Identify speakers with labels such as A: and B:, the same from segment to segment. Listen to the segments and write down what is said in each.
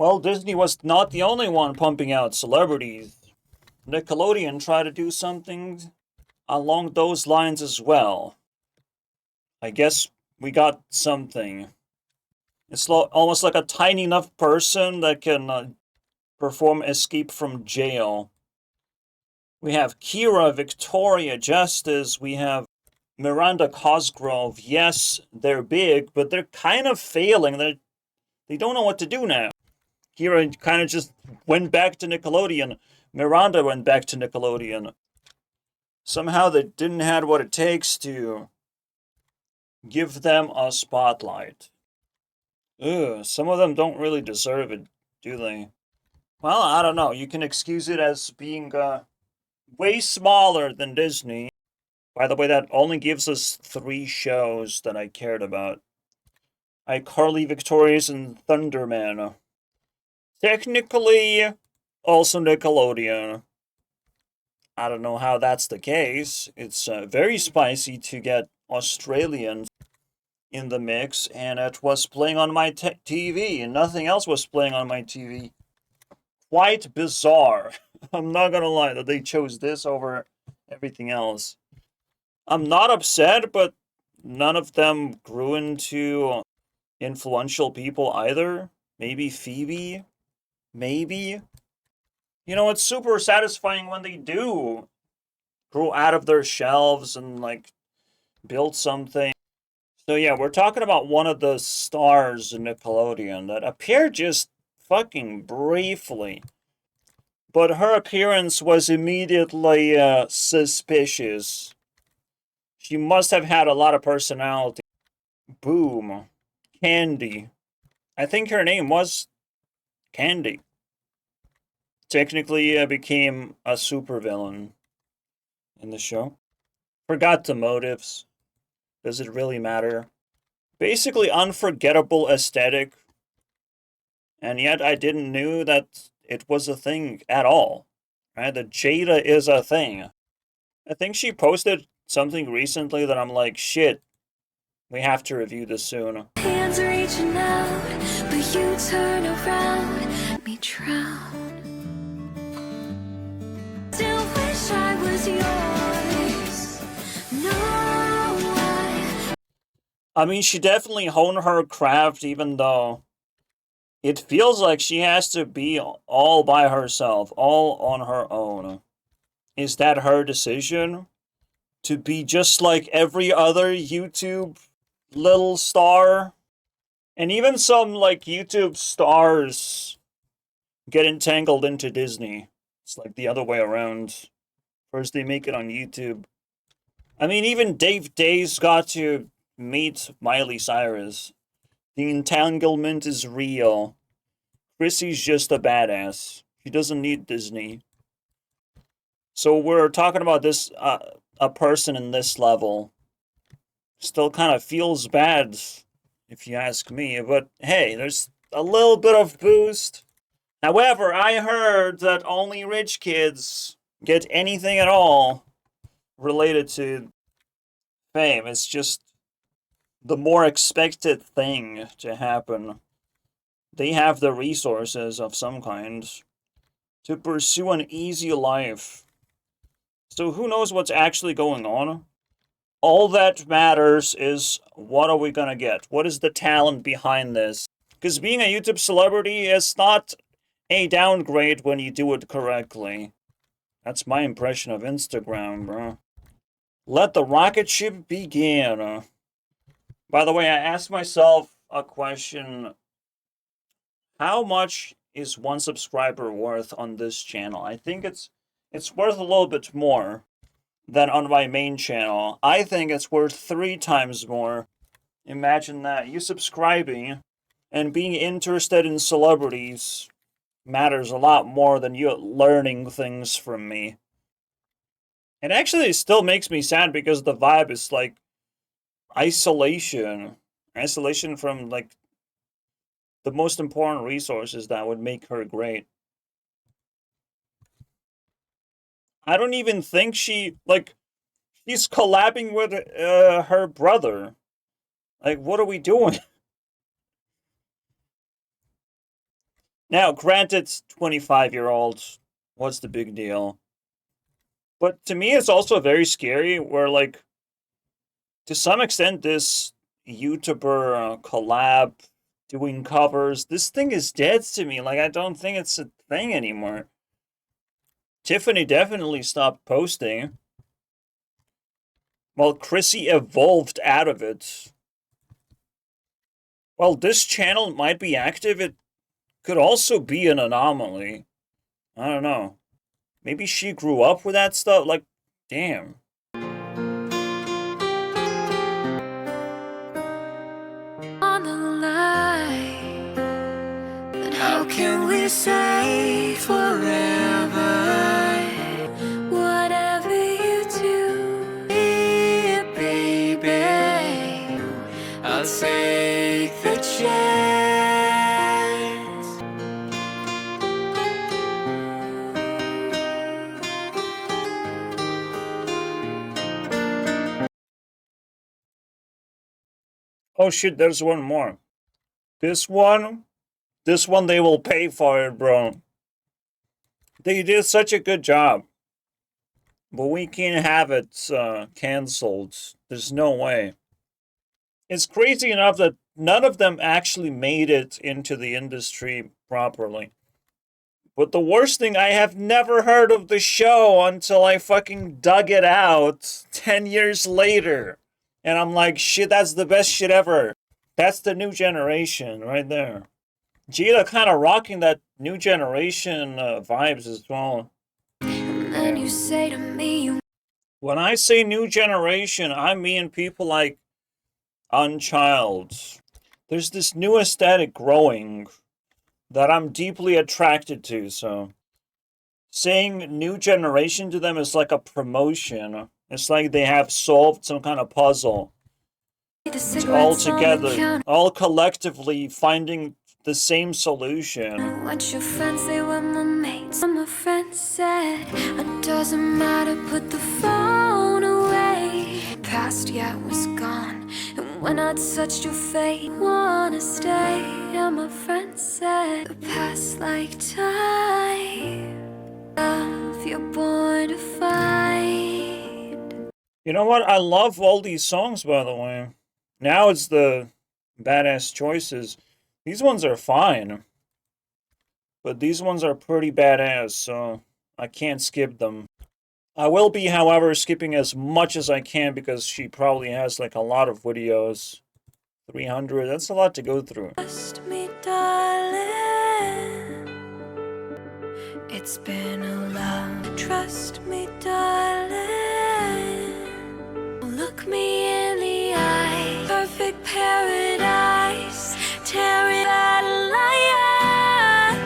A: Well, Disney was not the only one pumping out celebrities. Nickelodeon tried to do something along those lines as well. I guess we got something. It's almost like a tiny enough person that can perform Escape from Jail. We have Kira, Victoria, Justice. We have Miranda Cosgrove. Yes, they're big, but they're kind of failing. They don't know what to do now. Kira kind of just went back to Nickelodeon. Miranda went back to Nickelodeon. Somehow they didn't have what it takes to give them a spotlight. Ugh, some of them don't really deserve it, do they? Well, I don't know. You can excuse it as being way smaller than Disney. By the way, that only gives us 3 shows that I cared about. iCarly, Victorious, and Thunderman. Technically, also Nickelodeon. I don't know how that's the case. It's very spicy to get Australians in the mix, and it was playing on my TV, and nothing else was playing on my TV. Quite bizarre. I'm not gonna lie that they chose this over everything else. I'm not upset, but none of them grew into influential people either. Maybe Phoebe? Maybe? You know, it's super satisfying when they do grow out of their shelves and, like, build something. So yeah, we're talking about one of the stars in Nickelodeon that appeared just fucking briefly. But her appearance was immediately suspicious. She must have had a lot of personality. Boom. Candy. I think her name was Candy. Technically became a supervillain in the show. Forgot the motives. Does it really matter? Basically unforgettable aesthetic. And yet I didn't know that it was a thing at all. Right? That Jada is a thing. I think she posted something recently that I'm like, shit, we have to review this soon.
B: Hands are reaching out, but you turn around, let me drown. Still wish I was yours. No,
A: I mean, she definitely honed her craft, even though it feels like she has to be all by herself, all on her own. Is that her decision? To be just like every other YouTube little star? And even some, like, YouTube stars get entangled into Disney. It's like the other way around. First they make it on YouTube. I mean, even Dave Day's got to meet Miley Cyrus. The entanglement is real. Chrissy's just a badass. She doesn't need Disney. So we're talking about this, a person in this level. Still kind of feels bad, if you ask me. But hey, there's a little bit of boost. However, I heard that only rich kids get anything at all related to fame. It's just the more expected thing to happen. They have the resources of some kind to pursue an easy life. So who knows what's actually going on? All that matters is, what are we gonna get? What is the talent behind this? Because being a YouTube celebrity is not a downgrade when you do it correctly. That's my impression of Instagram, bro. Let the Rocketship begin. By the way, I asked myself a question. How much is one subscriber worth on this channel? I think it's worth a little bit more than on my main channel. I think it's worth 3 times more. Imagine that. You subscribing and being interested in celebrities matters a lot more than you learning things from me. It actually still makes me sad because the vibe is like isolation. Isolation from, like, the most important resources that would make her great. I don't even think she's collabing with her brother. Like, what are we doing? Now, granted, 25-year-olds, what's the big deal? But to me, it's also very scary where, like, to some extent, this YouTuber collab doing covers, this thing is dead to me. Like, I don't think it's a thing anymore. Tiffany definitely stopped posting. Well, Chrissy evolved out of it. Well, this channel might be active. It could also be an anomaly. I don't know. Maybe she grew up with that stuff. Like, damn.
B: On the line, but how can we say forever? Whatever you do, yeah, baby, I'll take the chance.
A: Oh shit, there's one more. This one they will pay for it, bro. They did such a good job. But we can't have it cancelled. There's no way. It's crazy enough that none of them actually made it into the industry properly. But the worst thing, I have never heard of the show until I fucking dug it out 10 years later. And I'm like, shit, that's the best shit ever. That's the new generation right there. Jada kind of rocking that new generation vibes as well.
B: And then you say to me,
A: When I say new generation, I mean people like Unchild. There's this new aesthetic growing that I'm deeply attracted to, so saying new generation to them is like a promotion. It's like they have solved some kind of puzzle. All together, all collectively finding the same solution.
B: what your friends say were my mates. My friend said, it doesn't matter, put the phone away. Past, yeah, was gone. And when I touched your face, wanna stay. And my friend said, the past like time. Love, you're born to fight.
A: You know what? I love all these songs, by the way. Now it's the badass choices. These ones are fine. But these ones are pretty badass, so I can't skip them. I will be, however, skipping as much as I can because she probably has like a lot of videos. 300, that's a lot to go through.
B: Trust me, darling. It's been a long. Trust me, darling. Look me in the eye. Perfect paradise. Tear it out of liar.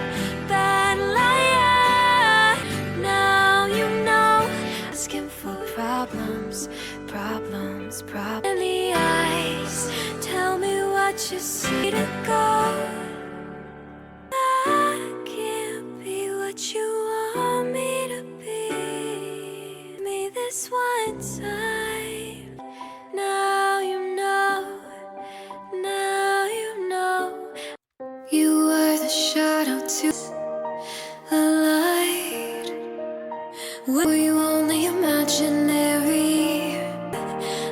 B: Bad liar. Now you know. Asking for problems. Problems. Problems. In the eyes. Tell me what you see to go. I can't be what you want me to be. Me this one time. Now you know. Now you know. You were the shadow to the light. Were you only imaginary?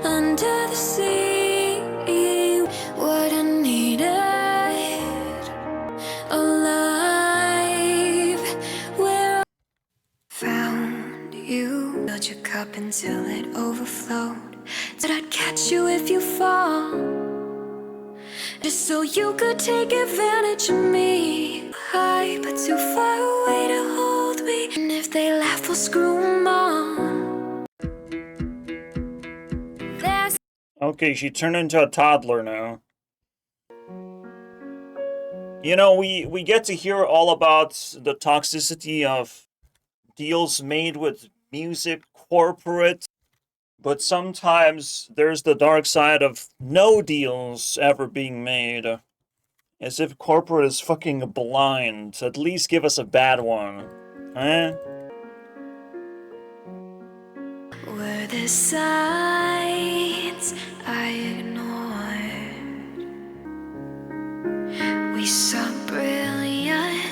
B: Under the sea, what I needed, alive. Where I found you, filled your cup until it overflowed. Said I'd catch you if you fall, just so you could take advantage of me. High, but too far away to hold me. And if they laugh, we'll screw 'em all. There's
A: Okay, she turned into a toddler now. You know, we get to hear all about the toxicity of deals made with music corporate, but sometimes there's the dark side of no deals ever being made. As if corporate is fucking blind. At least give us a bad one. Eh?
B: were the signs I ignored. We saw brilliant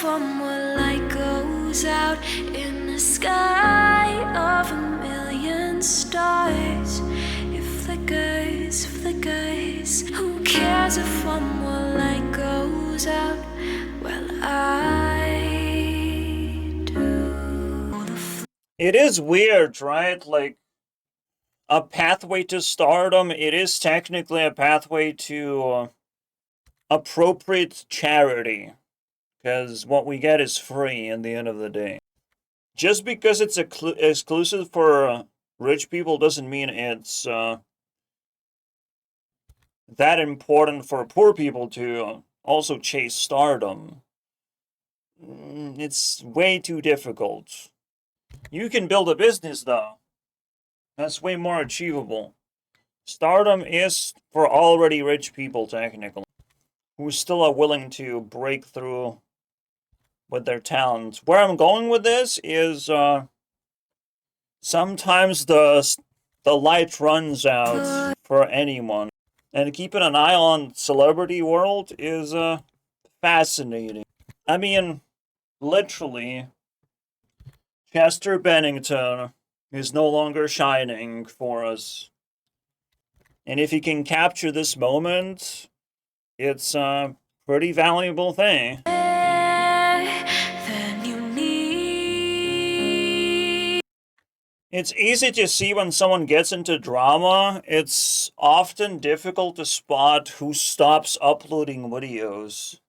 B: from what light goes out in the sky of a million stars. It flickers, flickers. Who cares if from what light goes out? Well, I do.
A: It is weird, right? Like, a pathway to stardom, it is technically a pathway to appropriate charity. Because what we get is free in the end of the day. Just because it's exclusive for rich people doesn't mean it's that important for poor people to also chase stardom. It's way too difficult. You can build a business, though. That's way more achievable. Stardom is for already rich people, technically, who still are willing to break through with their talents. Where I'm going with this is, sometimes the light runs out for anyone. And keeping an eye on celebrity world is, fascinating. I mean, literally, Chester Bennington is no longer shining for us. And if he can capture this moment, it's a pretty valuable thing. It's easy to see when someone gets into drama. It's often difficult to spot who stops uploading videos.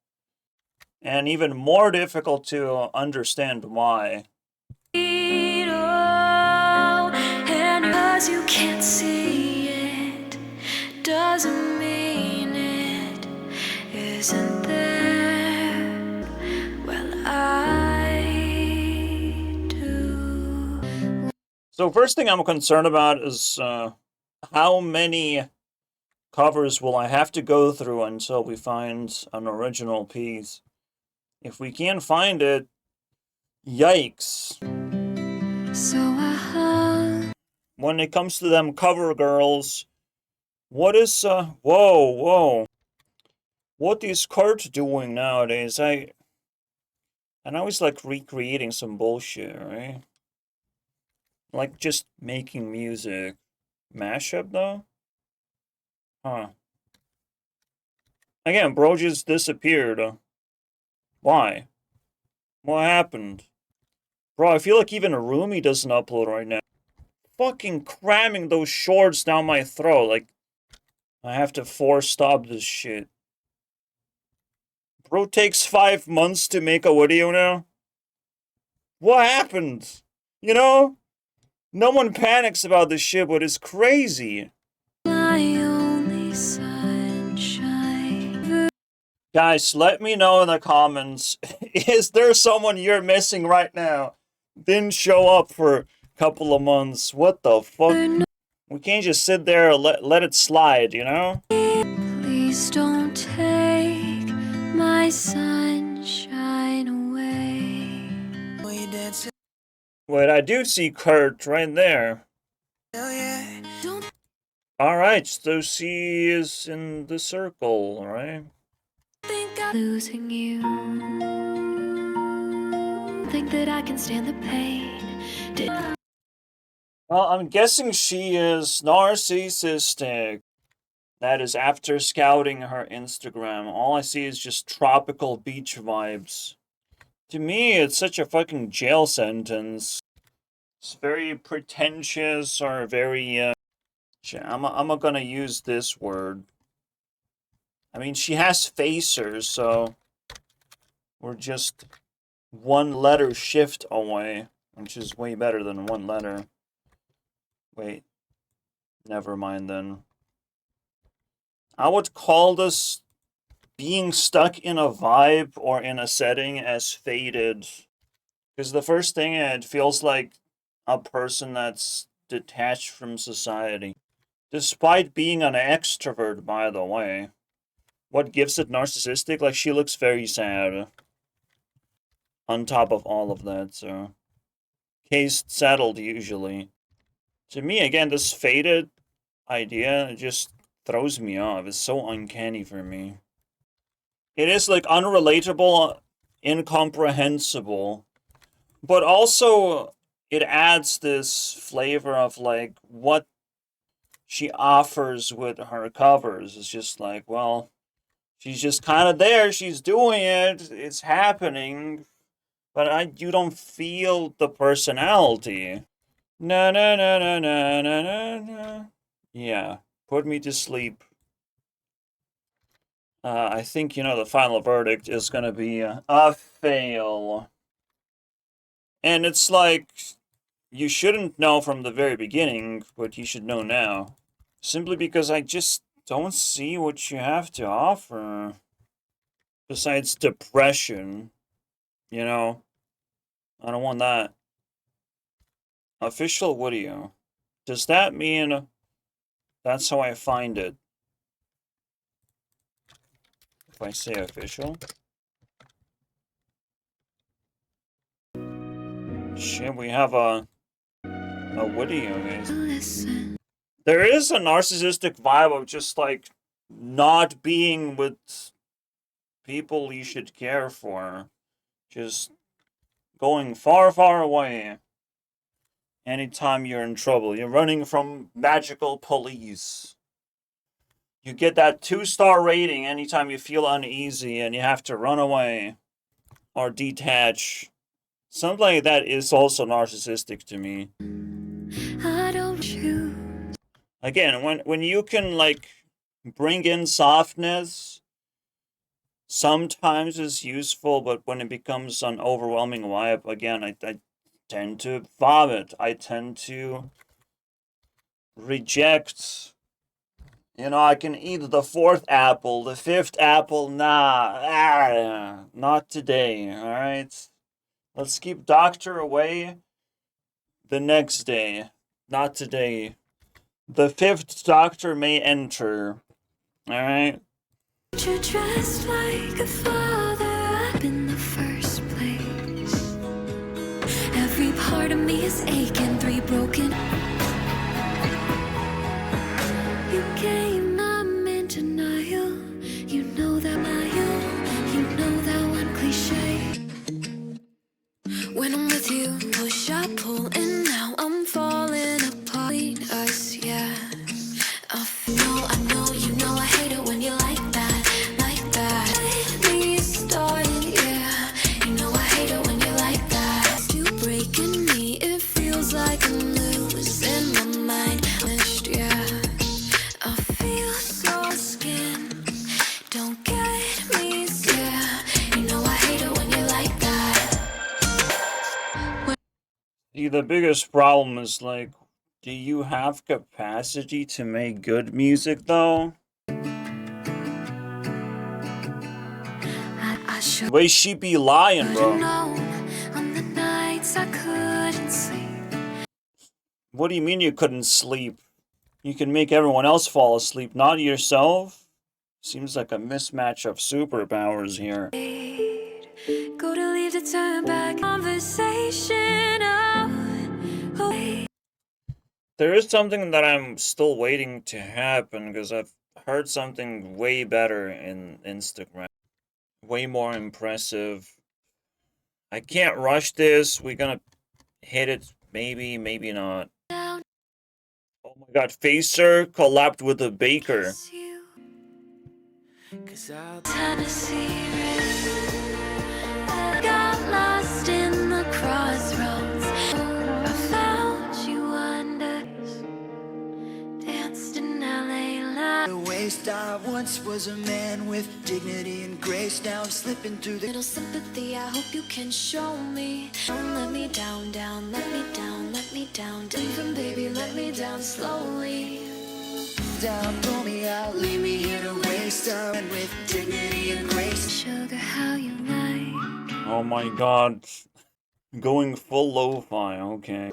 A: And even more difficult to understand why.
B: And because you can't see it, doesn't mean it isn't there. Well, I do.
A: So first thing I'm concerned about is how many covers will I have to go through until we find an original piece. If we can't find it, yikes.
B: So I hung.
A: When it comes to them cover girls, what is, whoa. What is Kurt doing nowadays? I know he's like recreating some bullshit, right? Like just making music. Mashup though? Huh. Again, bro just disappeared. Why? What happened? Bro, I feel like even Rumi doesn't upload right now. Fucking cramming those shorts down my throat. Like, I have to force stop this shit. Bro takes 5 months to make a video now? What happened? You know? No one panics about this shit, but it's crazy.
B: My only sunshine.
A: Guys, let me know in the comments. Is there someone you're missing right now? Didn't show up for a couple of months. What the fuck? We can't just sit there and let it slide, you know?
B: Please don't take my sunshine away.
A: Wait, I do see Kurt right there. Alright, so she is in the circle, right?
B: Think I'm losing you. Think that I can stand the pain.
A: Well, I'm guessing she is narcissistic. That is after scouting her Instagram. All I see is just tropical beach vibes. To me, it's such a fucking jail sentence. It's very pretentious or very, I'm gonna use this word. I mean, she has Facer, so we're just one letter shift away, which is way better than one letter. Wait, never mind then. I would call this being stuck in a vibe or in a setting as faded. Because the first thing, it feels like a person that's detached from society. Despite being an extrovert, by the way. What gives it narcissistic? Like, she looks very sad. On top of all of that, so. Case settled, usually. To me, again, this faded idea, it just throws me off. It's so uncanny for me. It is, like, unrelatable incomprehensible. But also, it adds this flavor of, like, what she offers with her covers. It's just like, well, she's just kind of there, she's doing it, it's happening, but you don't feel the personality. Na na na na na na na na. Yeah, put me to sleep. I think, the final verdict is gonna be a fail. And it's like, you shouldn't know from the very beginning, but you should know now. Simply because I just don't see what you have to offer. Besides depression, I don't want that. Official video. Does that mean that's how I find it? If I say official? Shit, we have a video, guys.
B: Listen.
A: There is a narcissistic vibe of just, like, not being with people you should care for. Just going far, far away. Anytime you're in trouble. You're running from magical police. You get that 2-star rating anytime you feel uneasy and you have to run away. Or detach. Something like that is also narcissistic to me.
B: I don't choose.
A: Again, when you can, like, bring in softness, sometimes it's useful, but when it becomes an overwhelming vibe, again, I tend to vomit. I tend to reject. I can eat the 4th apple, the 5th apple, nah, not today, alright? Let's keep doctor away the next day, not today. The 5th doctor may enter, alright?
B: You're dressed like a father up in the first place. Every part of me is aching, 3 broken. You came, I'm in denial. You know that one cliche. When I'm with you, push, I pull, and now I'm falling apart. Us, yeah. I know, I hate it when you like that. Me started, yeah. I hate it when you like that. You breaking me, it feels like I'm losing my mind. Yeah. I feel so skin, don't get me, yeah. I hate it when you like that.
A: See, the biggest problem is, like, do you have capacity to make good music, though?
B: I should
A: The way she be lying,
B: have
A: bro.
B: known on the nights I couldn't sleep.
A: What do you mean you couldn't sleep? You can make everyone else fall asleep, not yourself? Seems like a mismatch of superpowers here.
B: Go to leave to turn back conversation out.
A: There is something that I'm still waiting to happen, because I've heard something way better in Instagram. Way more impressive. I can't rush this. We're gonna hit it. Maybe, maybe not.
B: Down.
A: Oh my god, Facer collabed with a baker.
B: Tennessee, I got lost in the crossroads. I found you under, danced in LA.
C: The waste I once was a man with dignity and grace. Now I'm slipping through the
B: Little sympathy, I hope you can show me. Don't let me down, let me down, let me down. Even baby, let me down slowly.
C: down, pull me out, leave me here to waste time with dignity and grace.
B: Sugar, how you like?
A: Oh my god. Going full lo-fi, okay.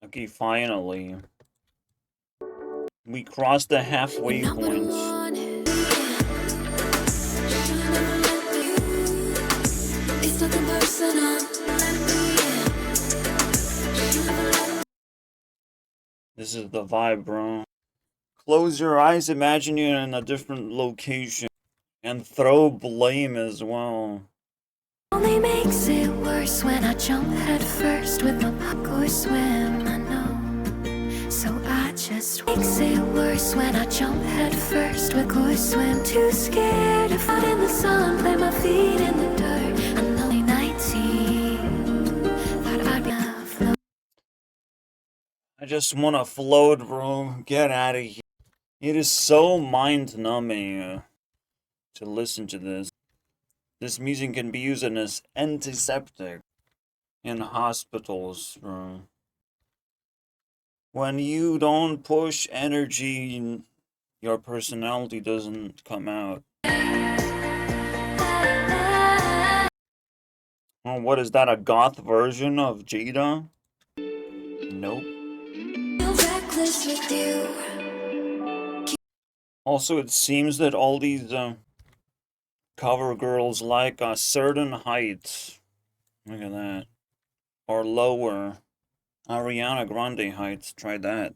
A: Okay, finally. We crossed the halfway
B: Not what I
A: point.
B: wanted. It's nothing personal.
A: This is the vibe, bro. Close your eyes, imagine you're in a different location. And throw blame as well.
B: only makes it worse when I jump head first with my puck or swim, I know. So I just makes it worse when I jump head first with or swim. Too scared to fall in the sun, play my feet in the dirt. I'm only 19. Thought I'd be afloat.
A: I just want to float, bro. Get out of here. It is so mind-numbing to listen to this. This music can be used as antiseptic in hospitals, bro. When you don't push energy, your personality doesn't come out. Oh, what is that, a goth version of Jada? Nope.
B: Feel reckless with you.
A: Also, it seems that all these cover girls like a certain height. Look at that. Or lower. Ariana Grande height. Try that.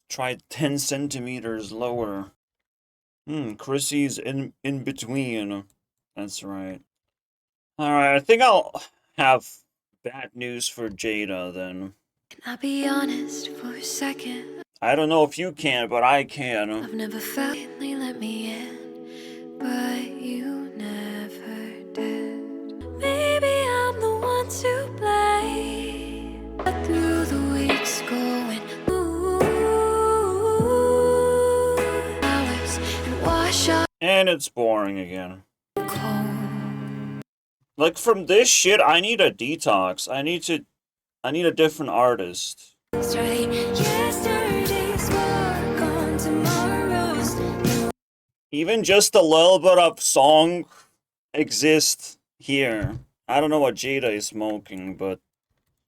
A: Try 10 centimeters lower. Chrissy's in between. That's right. Alright, I think I'll have bad news for Jada then.
B: Can I be honest for a second?
A: I don't know if you can, but I can.
B: I've never felt it, let me in, but you never did. Maybe I'm the one to blame. But through the weeks going, ooh, hours and wash off
A: And it's boring again.
B: cold.
A: Like, from this shit, I need a detox. I need a different artist.
B: Right. Yesterday's work on tomorrow's.
A: Even just a little bit of song exists here. I don't know what Jada is smoking, but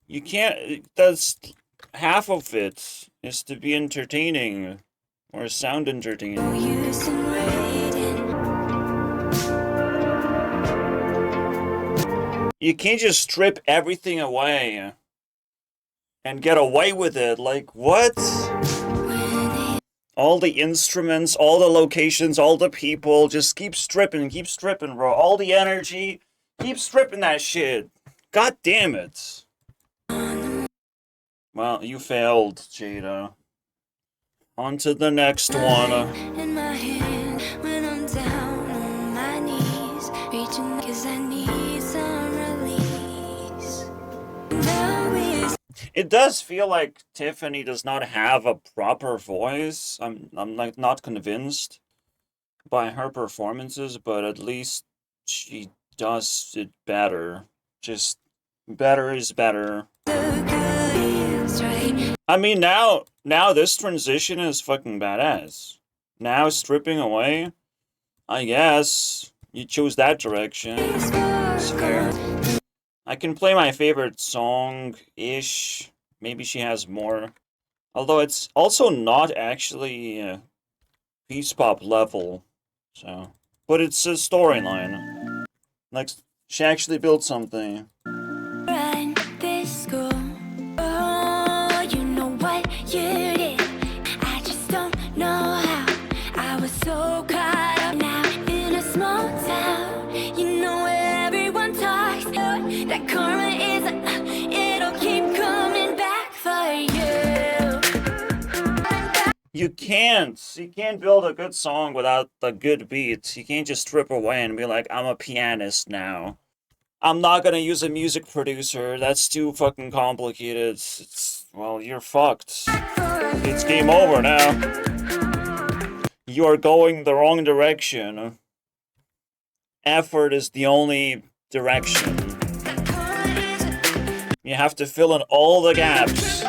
A: you can't. That's half of it is to be entertaining or sound entertaining.
B: No use in waiting.
A: You can't just strip everything away and get away with it. Like, what? All the instruments, all the locations, all the people, just keep stripping, bro. All the energy, keep stripping that shit. God damn it. Well, you failed, Jada. On to the next one.
B: In my hand when I'm down on my knees, reaching 'cause I need some release. Now is
A: It does feel like Tiffany does not have a proper voice. I'm like not convinced by her performances, but at least she does it better. Just better is better.
B: the good is right.
A: I mean, now this transition is fucking badass. Now stripping away, I guess you chose that direction. It's fair. I can play my favorite song-ish. Maybe she has more. Although it's also not actually peace pop level. So, but it's a storyline. Like, she actually built something.
B: Run this school. Oh, you know what you did. I just don't know how. I was so caught up now in a small town. You know where everyone talks. That karma is, it'll keep coming back for you.
A: You can't build a good song without the good beats. You can't just strip away and be like, I'm a pianist now. I'm not gonna use a music producer. That's too fucking complicated. Well, you're fucked. It's game over now. You are going the wrong direction. Effort is the only direction. You have to fill in all the gaps.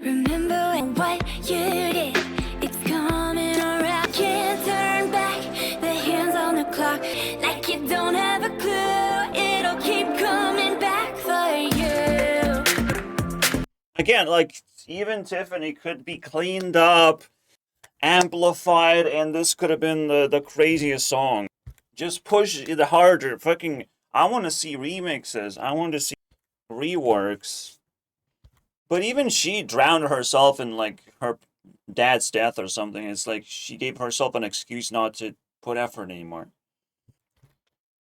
B: Remember what you did. It's coming around. Can't turn back. The hands on the clock. Like you don't have a clue. It'll keep coming back for you.
A: Again, like, even Tiffany could be cleaned up, amplified, and this could have been the craziest song. Just push it harder. Fucking, I want to see remixes. I want to see reworks. But even she drowned herself in, like, her dad's death or something. It's like she gave herself an excuse not to put effort anymore.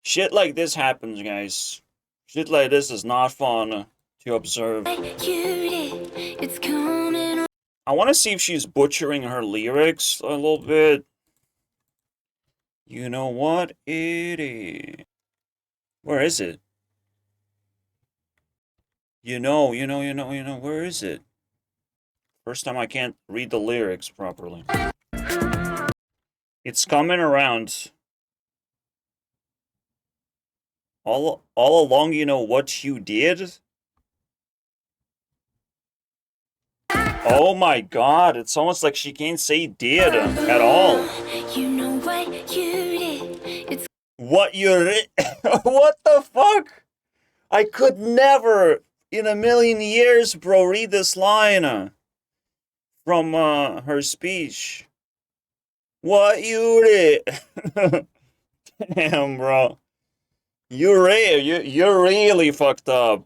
A: Shit like this happens, guys. Shit like this is not fun to observe.
B: It's coming.
A: I want to see if she's butchering her lyrics a little bit. You know what it is. Where is it? Where is it? First time I can't read the lyrics properly. It's coming around. All along, you know what you did? Oh my god, it's almost like she can't say did at all.
B: You know what you did. It's
A: What you did? What the fuck? I could never, in a million years, bro, read this line from her speech. What you did? Damn, bro. You're really fucked up.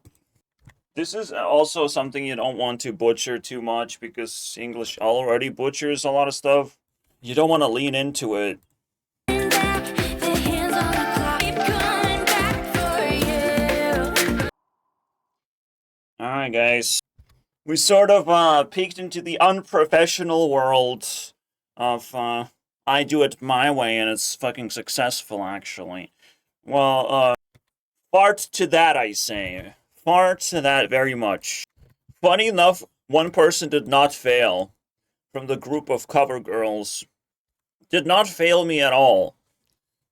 A: This is also something you don't want to butcher too much because English already butchers a lot of stuff. You don't want to lean into it.
B: coming back. The hands on the clock keep coming back for you.
A: Alright, guys. We sort of peeked into the unprofessional world of I do it my way and it's fucking successful, actually. Well, fart to that, I say. Fart to that very much. Funny enough, one person did not fail from the group of cover girls. Did not fail me at all.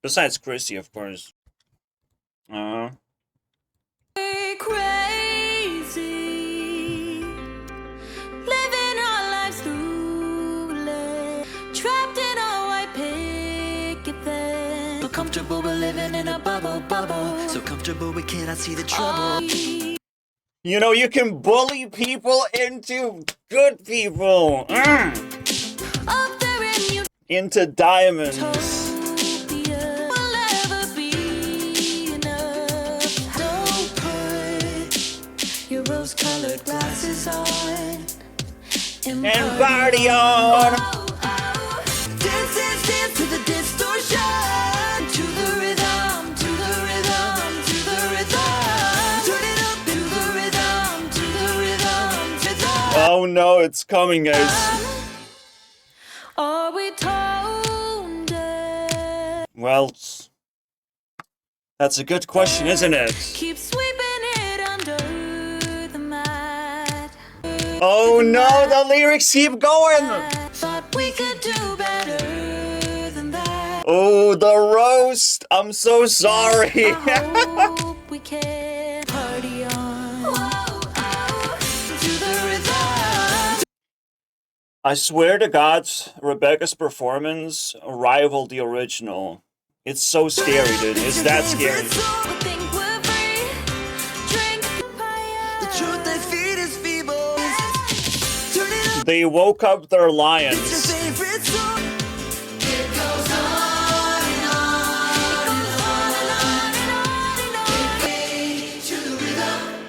A: Besides Chrissy, of course.
B: Crazy, living our lives through, trapped in a white picket fence.
C: So comfortable we're living in a bubble. So comfortable we cannot see the trouble.
A: You know, you can bully people into good people.
B: Up there in
A: Into diamonds.
B: utopia will ever be enough.
C: Don't put your rose-colored glasses on
A: And party on.
C: Dance to the distortion. To the rhythm, to the rhythm, to the rhythm. Turn it up to the rhythm, to the rhythm, to the
A: Oh no, it's coming, guys.
B: Are we tone deaf?
A: Well, that's a good question, isn't it?
B: Keep sweeping it under the mat.
A: Oh no, the lyrics keep going.
B: Thought we could do better than that.
A: Oh, the roast. I'm so sorry.
B: I hope we can party on.
C: to the rhythm.
A: I swear to God, Rebecca's performance rivaled the original. It's so scary, dude. It's that scary.
B: We think we're free. Drink fire.
C: The truth they feed is feeble. Turn it up,
A: They woke up their
C: your
A: lions.
C: favorite song. It goes on and on and on and on. To the rhythm.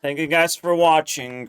A: Thank you guys for watching.